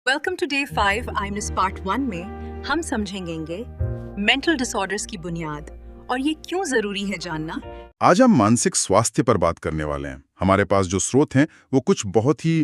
Welcome to day 5 आइमनेस part 1 में हम समझेंगे मेंटल डिसऑर्डर्स की बुनियाद और ये क्यों जरूरी है जानना। आज हम मानसिक स्वास्थ्य पर बात करने वाले हैं। हमारे पास जो स्रोत हैं वो कुछ बहुत ही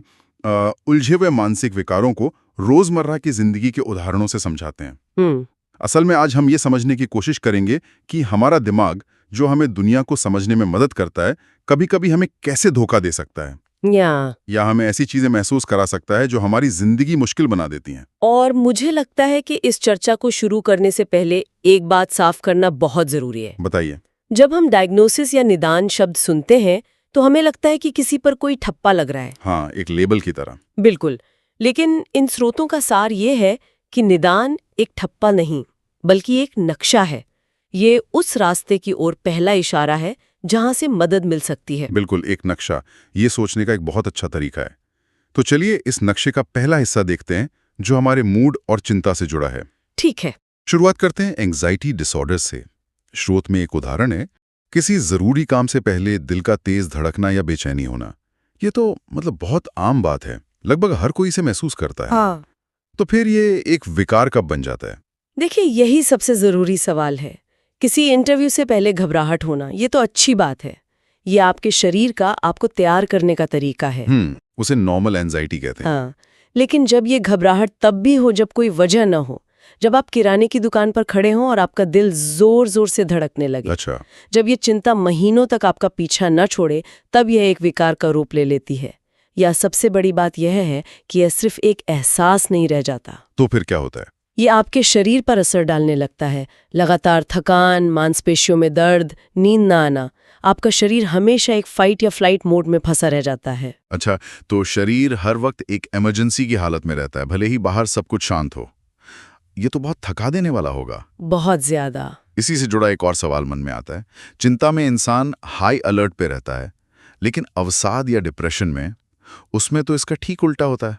उलझे हुए मानसिक विकारों को रोजमर्रा की जिंदगी के उदाहरणों से समझाते हैं। असल में आज हम ये समझने की कोशिश करेंगे कि हमारा दिमाग जो हमें दुनिया को समझने में मदद करता है, कभी-कभी हमें कैसे धोखा दे सकता है या हमें ऐसी चीजें महसूस करा सकता है जो हमारी जिंदगी मुश्किल बना देती हैं। और मुझे लगता है कि इस चर्चा को शुरू करने से पहले एक बात साफ करना बहुत जरूरी है। बताइए। जब हम डायग्नोसिस या निदान शब्द सुनते हैं तो हमें लगता है कि किसी पर कोई ठप्पा लग रहा है। हाँ, एक लेबल की तरह। बिल्कुल, लेकिन इन स्रोतों का सार ये है कि निदान एक ठप्पा नहीं बल्कि एक नक्शा है। ये उस रास्ते की ओर पहला इशारा है जहां से मदद मिल सकती है। बिल्कुल, एक नक्शा, ये सोचने का एक बहुत अच्छा तरीका है। तो चलिए इस नक्शे का पहला हिस्सा देखते हैं जो हमारे मूड और चिंता से जुड़ा है। ठीक है, शुरुआत करते हैं एंग्जाइटी डिसऑर्डर से। स्रोत में एक उदाहरण है, किसी जरूरी काम से पहले दिल का तेज धड़कना या बेचैनी होना। ये तो बहुत आम बात है, लगभग हर कोई इसे महसूस करता है। हाँ। तो फिर ये एक विकार कब बन जाता है? देखिए, यही सबसे जरूरी सवाल है। किसी इंटरव्यू से पहले घबराहट होना, ये तो अच्छी बात है। ये आपके शरीर का आपको तैयार करने का तरीका है। उसे नॉर्मल एंजाइटी कहते हैं। हाँ, लेकिन जब ये घबराहट तब भी हो जब कोई वजह न हो, जब आप किराने की दुकान पर खड़े हों और आपका दिल जोर जोर से धड़कने लगे, अच्छा। जब ये चिंता महीनों तक आपका पीछा न छोड़े, तब यह एक विकार का रूप ले लेती है। या सबसे बड़ी बात यह है कि यह सिर्फ एक एहसास नहीं रह जाता। तो फिर क्या होता है? ये आपके शरीर पर असर डालने लगता है। लगातार थकान, मांसपेशियों में दर्द, नींद न आना। आपका शरीर हमेशा एक फाइट या फ्लाइट मोड में फंसा रह जाता है। अच्छा, तो शरीर हर वक्त एक इमरजेंसी की हालत में रहता है, भले ही बाहर सब कुछ शांत हो। ये तो बहुत थका देने वाला होगा। बहुत ज्यादा। इसी से जुड़ा एक और सवाल मन में आता है। चिंता में इंसान हाई अलर्ट पे रहता है, लेकिन अवसाद या डिप्रेशन में उसमें तो इसका ठीक उल्टा होता है।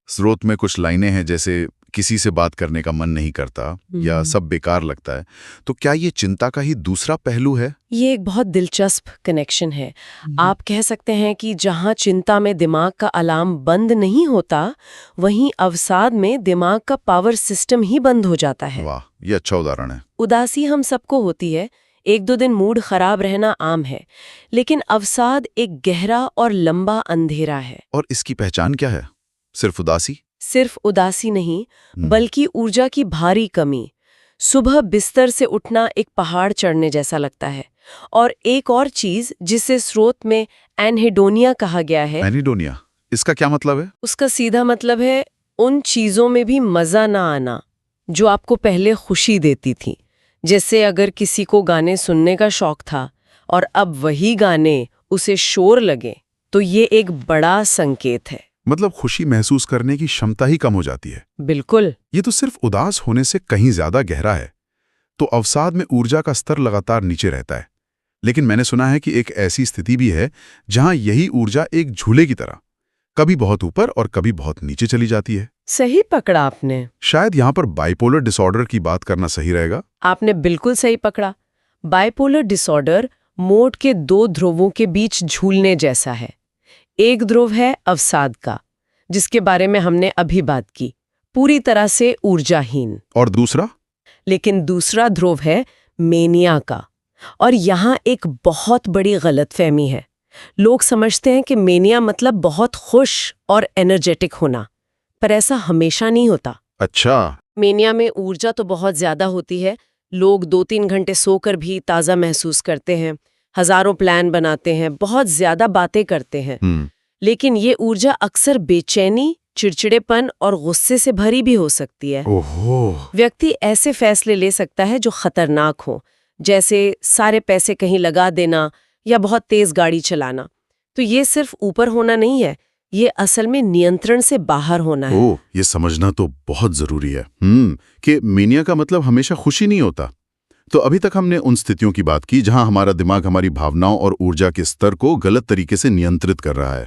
स्रोत में कुछ लाइनें हैं जैसे किसी से बात करने का मन नहीं करता या सब बेकार लगता है। तो क्या ये चिंता का ही दूसरा पहलू है? ये एक बहुत दिलचस्प कनेक्शन है। आप कह सकते हैं कि जहां चिंता में दिमाग का अलार्म बंद नहीं होता, वहीं अवसाद में दिमाग का पावर सिस्टम ही बंद हो जाता है। वाह, ये अच्छा उदाहरण है। उदासी हम सबको होती है, एक दो दिन मूड खराब रहना आम है, लेकिन अवसाद एक गहरा और लंबा अंधेरा है। और इसकी पहचान क्या है? सिर्फ उदासी? सिर्फ उदासी नहीं, बल्कि ऊर्जा की भारी कमी। सुबह बिस्तर से उठना एक पहाड़ चढ़ने जैसा लगता है। और एक और चीज जिसे स्रोत में एनहेडोनिया कहा गया है। एनहेडोनिया, इसका क्या मतलब है? उसका सीधा मतलब है उन चीजों में भी मजा ना आना जो आपको पहले खुशी देती थी। जैसे अगर किसी को गाने सुनने का शौक था और अब वही गाने उसे शोर लगे, तो ये एक बड़ा संकेत है। मतलब खुशी महसूस करने की क्षमता ही कम हो जाती है। बिल्कुल। ये तो सिर्फ उदास होने से कहीं ज्यादा गहरा है। तो अवसाद में ऊर्जा का स्तर लगातार नीचे रहता है, लेकिन मैंने सुना है कि एक ऐसी स्थिति भी है जहां यही ऊर्जा एक झूले की तरह कभी बहुत ऊपर और कभी बहुत नीचे चली जाती है। सही पकड़ा आपने। शायद यहाँ पर बाइपोलर डिसऑर्डर की बात करना सही रहेगा। आपने बिल्कुल सही पकड़ा। बाइपोलर डिसऑर्डर मोड के दो ध्रुवों के बीच झूलने जैसा है। एक ध्रुव है अवसाद का, जिसके बारे में हमने अभी बात की, पूरी तरह से ऊर्जाहीन। और दूसरा? लेकिन दूसरा ध्रुव है मेनिया का। और यहाँ एक बहुत बड़ी गलतफहमी है। लोग समझते हैं कि मेनिया मतलब बहुत खुश और एनर्जेटिक होना, पर ऐसा हमेशा नहीं होता। अच्छा। मेनिया में ऊर्जा तो बहुत ज्यादा होती है। लोग 2-3 घंटे सोकर भी ताज़ा महसूस करते हैं, हजारों प्लान बनाते हैं, बहुत ज्यादा बातें करते हैं। लेकिन ये ऊर्जा अक्सर बेचैनी, चिड़चिड़ेपन और गुस्से से भरी भी हो सकती है। ओहो। व्यक्ति ऐसे फैसले ले सकता है जो खतरनाक हो, जैसे सारे पैसे कहीं लगा देना या बहुत तेज गाड़ी चलाना। तो ये सिर्फ ऊपर होना नहीं है, ये असल में नियंत्रण से बाहर होना है। ओह, ये समझना तो बहुत जरूरी है कि मेनिया का मतलब हमेशा खुशी नहीं होता। तो अभी तक हमने उन स्थितियों की बात की जहां हमारा दिमाग हमारी भावनाओं और ऊर्जा के स्तर को गलत तरीके से नियंत्रित कर रहा है।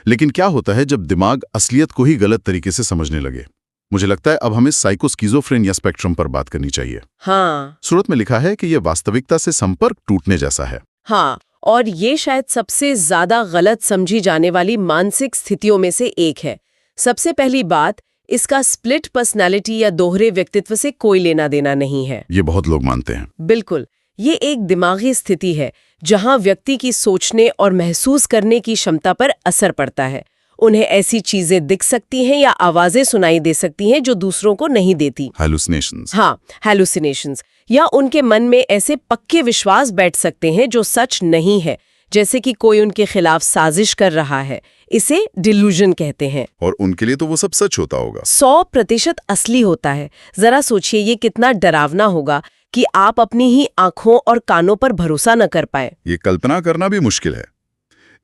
लेकिन क्या होता है जब दिमाग असलियत को ही गलत तरीके से समझने लगे? मुझे लगता है अब हमें साइकोस्किज़ोफ्रेनिया स्पेक्ट्रम पर बात करनी चाहिए। हाँ। स्रोत में लिखा है कि यह वास्तविकता से संपर्क टूटने जैसा है। हाँ, और ये शायद सबसे ज्यादा गलत समझी जाने वाली मानसिक स्थितियों में से एक है। सबसे पहली बात, इसका स्प्लिट पर्सनालिटी या दोहरे व्यक्तित्व से कोई लेना देना नहीं है। ये बहुत लोग मानते हैं। बिल्कुल, ये एक दिमागी स्थिति है जहां व्यक्ति की सोचने और महसूस करने की क्षमता पर असर पड़ता है। उन्हें ऐसी चीजें दिख सकती हैं या आवाजें सुनाई दे सकती हैं जो दूसरों को नहीं देती। हैलुसिनेशंस। हाँ, हैलुसिनेशंस। या उनके मन में ऐसे पक्के विश्वास बैठ सकते हैं जो सच नहीं है, जैसे कि कोई उनके खिलाफ साजिश कर रहा है। इसे डिल्यूजन कहते हैं। और उनके लिए तो वो सब सच होता होगा। 100% असली होता है। जरा सोचिए, ये कितना डरावना होगा कि आप अपनी ही आंखों और कानों पर भरोसा न कर पाए। ये कल्पना करना भी मुश्किल है।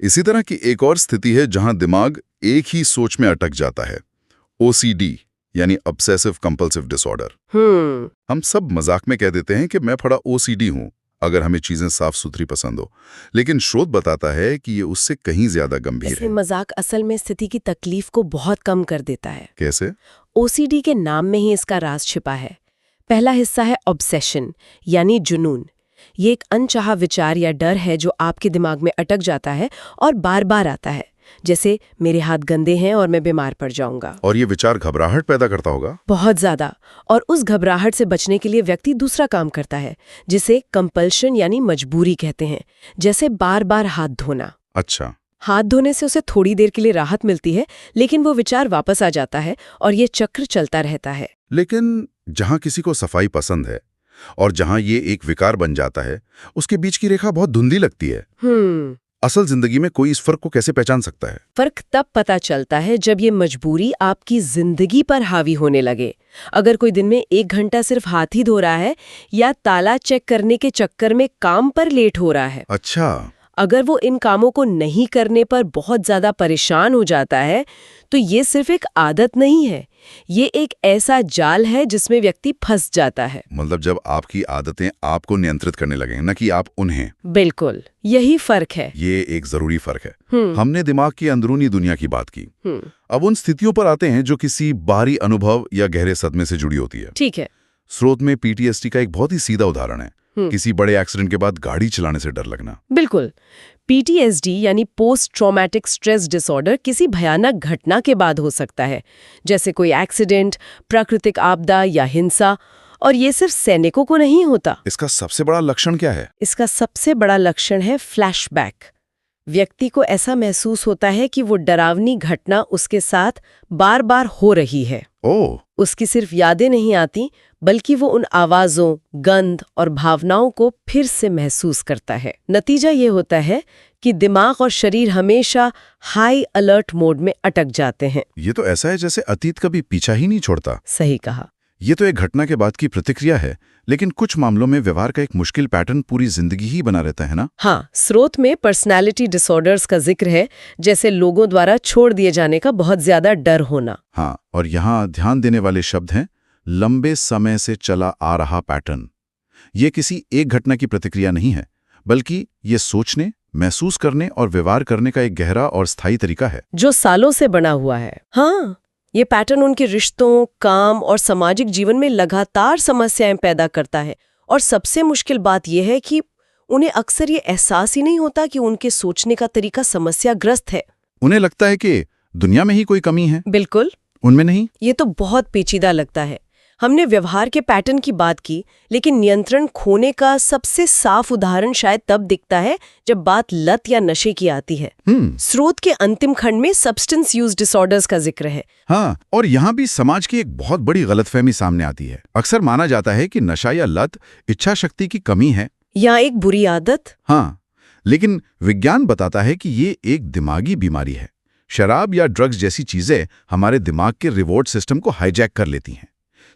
इसी तरह की एक और स्थिति है जहां दिमाग एक ही सोच में अटक जाता है, OCD यानी ऑब्सेसिव कंपल्सिव डिसऑर्डर। हम सब मजाक में कह देते हैं कि मैं थोड़ा OCD हूं, अगर हमें चीजें साफ सुथरी पसंद हो, लेकिन शोध बताता है कि ये उससे कहीं ज्यादा गंभीर है। मजाक असल में स्थिति की तकलीफ को बहुत कम कर देता है। कैसे? OCD के नाम में ही इसका राज छिपा है। पहला हिस्सा है ऑब्सेशन यानी जुनून। ये एक अनचाहा विचार या डर है जो आपके दिमाग में अटक जाता है और बार बार आता है, जैसे मेरे हाथ गंदे हैं और मैं बीमार पड़ जाऊंगा। और ये विचार घबराहट पैदा करता होगा? बहुत ज्यादा। और उस घबराहट से बचने के लिए व्यक्ति दूसरा काम करता है, जिसे कंपल्शन यानी मजबूरी कहते हैं, जैसे बार बार हाथ धोना। अच्छा। हाथ धोने से उसे थोड़ी देर के लिए राहत मिलती है, लेकिन वो विचार वापस आ जाता है और ये चक्र चलता रहता है। लेकिन जहां किसी को सफाई पसंद है और जहां ये एक विकार बन जाता है, उसके बीच की रेखा बहुत धुंधली लगती है। असल जिंदगी में कोई इस फर्क को कैसे पहचान सकता है? फर्क तब पता चलता है जब ये मजबूरी आपकी जिंदगी पर हावी होने लगे। अगर कोई दिन में 1 घंटा सिर्फ हाथ ही धो रहा है या ताला चेक करने के चक्कर में काम पर लेट हो रहा है। अच्छा। अगर वो इन कामों को नहीं करने पर बहुत ज्यादा परेशान हो जाता है, तो ये सिर्फ एक आदत नहीं है, ये एक ऐसा जाल है जिसमें व्यक्ति फंस जाता है। मतलब जब आपकी आदतें आपको नियंत्रित करने लगे, न कि आप उन्हें। बिल्कुल, यही फर्क है। ये एक जरूरी फर्क है। हमने दिमाग की अंदरूनी दुनिया की बात की। अब उन स्थितियों पर आते हैं जो किसी बाहरी अनुभव या गहरे सदमे से जुड़ी होती है। ठीक है। स्रोत में PTSD का एक बहुत ही सीधा उदाहरण है। किसी बड़े एक्सीडेंट के बाद गाड़ी चलाने से डर लगना। बिल्कुल। PTSD यानी पोस्ट ट्रॉमेटिक स्ट्रेस डिसऑर्डर किसी भयानक घटना के बाद हो सकता है, जैसे कोई एक्सीडेंट, प्राकृतिक आपदा या हिंसा। और ये सिर्फ सैनिकों को नहीं होता। इसका सबसे बड़ा लक्षण क्या है? इसका सबसे बड़ा लक्षण है फ्लैशबैक। व्यक्ति को ऐसा महसूस होता है कि वो डरावनी घटना उसके साथ बार बार हो रही है। ओह। उसकी सिर्फ यादें नहीं आती, बल्कि वो उन आवाजों, गंध और भावनाओं को फिर से महसूस करता है। नतीजा ये होता है कि दिमाग और शरीर हमेशा हाई अलर्ट मोड में अटक जाते हैं। ये तो ऐसा है जैसे अतीत कभी पीछा ही नहीं छोड़ता। सही कहा। ये तो एक घटना के बाद की प्रतिक्रिया है, लेकिन कुछ मामलों में व्यवहार का एक मुश्किल पैटर्न पूरी जिंदगी ही बना रहता है ना? हाँ, स्रोत में पर्सनालिटी डिसऑर्डर्स का जिक्र है, जैसे लोगों द्वारा छोड़ दिए जाने का बहुत ज्यादा डर होना। हाँ, और यहाँ ध्यान देने वाले शब्द हैं लंबे समय से चला आ रहा पैटर्न। ये किसी एक घटना की प्रतिक्रिया नहीं है, बल्कि ये सोचने, महसूस करने और व्यवहार करने का एक गहरा और स्थायी तरीका है जो सालों से बना हुआ है। हाँ, ये पैटर्न उनके रिश्तों, काम और सामाजिक जीवन में लगातार समस्याएं पैदा करता है। और सबसे मुश्किल बात यह है कि उन्हें अक्सर ये एहसास ही नहीं होता कि उनके सोचने का तरीका समस्याग्रस्त है। उन्हें लगता है कि दुनिया में ही कोई कमी है। बिल्कुल, उनमें नहीं। ये तो बहुत पेचीदा लगता है। हमने व्यवहार के पैटर्न की बात की, लेकिन नियंत्रण खोने का सबसे साफ उदाहरण शायद तब दिखता है जब बात लत या नशे की आती है। स्रोत के अंतिम खंड में सब्सटेंस यूज डिसऑर्डर्स का जिक्र है। हाँ, और यहाँ भी समाज की एक बहुत बड़ी गलतफहमी सामने आती है। अक्सर माना जाता है कि नशा या लत इच्छा शक्ति की कमी है या एक बुरी आदत। हाँ, लेकिन विज्ञान बताता है कि ये एक दिमागी बीमारी है। शराब या ड्रग्स जैसी चीजें हमारे दिमाग के रिवॉर्ड सिस्टम को हाईजैक कर लेती हैं।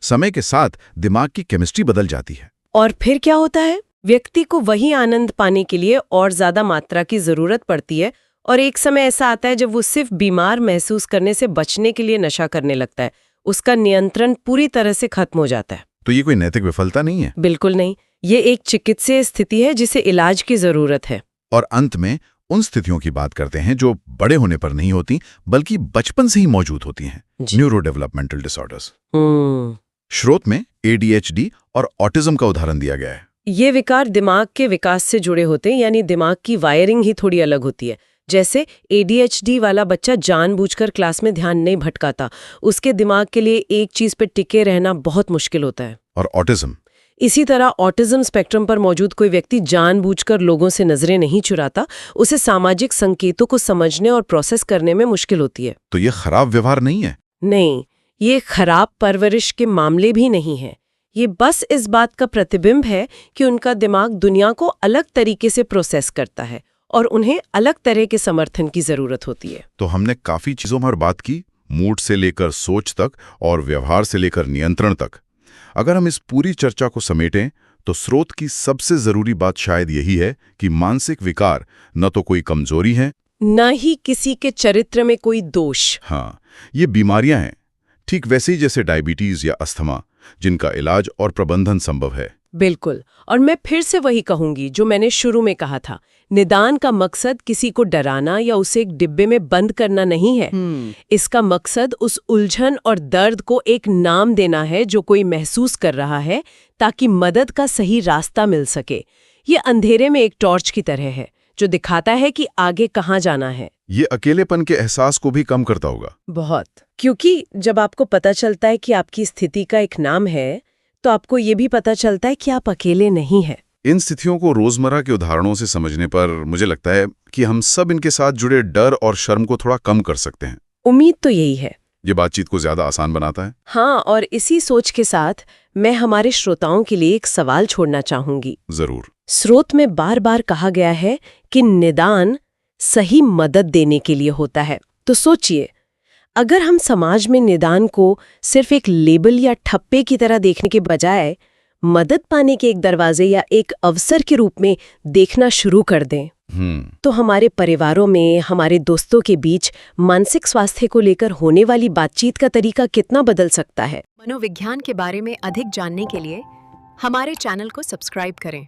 समय के साथ दिमाग की केमिस्ट्री बदल जाती है। और फिर क्या होता है? व्यक्ति को वही आनंद पाने के लिए और ज्यादा मात्रा की जरूरत पड़ती है, और एक समय ऐसा आता है जब वो सिर्फ बीमार महसूस करने से बचने के लिए नशा करने लगता है। उसका नियंत्रण पूरी तरह से खत्म हो जाता है। तो ये कोई नैतिक विफलता नहीं है? बिल्कुल नहीं, ये एक चिकित्सीय स्थिति है जिसे इलाज की जरूरत है। और अंत में उन स्थितियों की बात करते हैं जो बड़े होने पर नहीं होती, बल्कि बचपन से ही मौजूद होती हैं। Neuro developmental disorders. स्रोत में ADHD और ऑटिज्म का उदाहरण दिया गया है। ये विकार दिमाग के विकास से जुड़े होते हैं, यानी दिमाग की वायरिंग ही थोड़ी अलग होती है। जैसे ADHD वाला बच्चा जानबूझकर क्लास में ध्यान नहीं भटकाता, उसके दिमाग के लिए एक चीज पे टिके रहना बहुत मुश्किल होता है। और ऑटिज्म? इसी तरह ऑटिज्म स्पेक्ट्रम पर मौजूद कोई व्यक्ति जानबूझकर लोगों से नजरें नहीं चुराता, उसे सामाजिक संकेतों को समझने और प्रोसेस करने में मुश्किल होती है। तो ये खराब व्यवहार नहीं है? नहीं, ये खराब परवरिश के मामले भी नहीं है। ये बस इस बात का प्रतिबिंब है कि उनका दिमाग दुनिया को अलग तरीके से प्रोसेस करता है और उन्हें अलग तरह के समर्थन की जरूरत होती है। तो हमने काफी चीजों पर बात की, मूड से लेकर सोच तक और व्यवहार से लेकर नियंत्रण तक। अगर हम इस पूरी चर्चा को समेटें तो स्रोत की सबसे जरूरी बात शायद यही है कि मानसिक विकार न तो कोई कमजोरी है, न ही किसी के चरित्र में कोई दोष। हाँ, ये बीमारियां हैं, ठीक वैसे ही जैसे डायबिटीज या अस्थमा, जिनका इलाज और प्रबंधन संभव है। बिल्कुल, और मैं फिर से वही कहूंगी जो मैंने शुरू में कहा था, निदान का मकसद किसी को डराना या उसे एक डिब्बे में बंद करना नहीं है। इसका मकसद उस उलझन और दर्द को एक नाम देना है जो कोई महसूस कर रहा है, ताकि मदद का सही रास्ता मिल सके। ये अंधेरे में एक टॉर्च की तरह है जो दिखाता है कि आगे कहाँ जाना है। ये अकेलेपन के एहसास को भी कम करता होगा। बहुत, क्योंकि जब आपको पता चलता है कि आपकी स्थिति का एक नाम है, तो आपको ये भी पता चलता है कि आप अकेले नहीं हैं। इन स्थितियों को रोजमर्रा के उदाहरणों से समझने पर मुझे लगता है कि हम सब इनके साथ जुड़े डर और शर्म को थोड़ा कम कर सकते हैं। उम्मीद तो यही है। ये बातचीत को ज्यादा आसान बनाता है। हाँ, और इसी सोच के साथ मैं हमारे श्रोताओं के लिए एक सवाल छोड़ना चाहूंगी। जरूर। स्रोत में बार बार कहा गया है कि निदान सही मदद देने के लिए होता है। तो सोचिए, अगर हम समाज में निदान को सिर्फ एक लेबल या ठप्पे की तरह देखने के बजाय मदद पाने के एक दरवाजे या एक अवसर के रूप में देखना शुरू कर दें, तो हमारे परिवारों में, हमारे दोस्तों के बीच मानसिक स्वास्थ्य को लेकर होने वाली बातचीत का तरीका कितना बदल सकता है। मनोविज्ञान के बारे में अधिक जानने के लिए हमारे चैनल को सब्सक्राइब करें।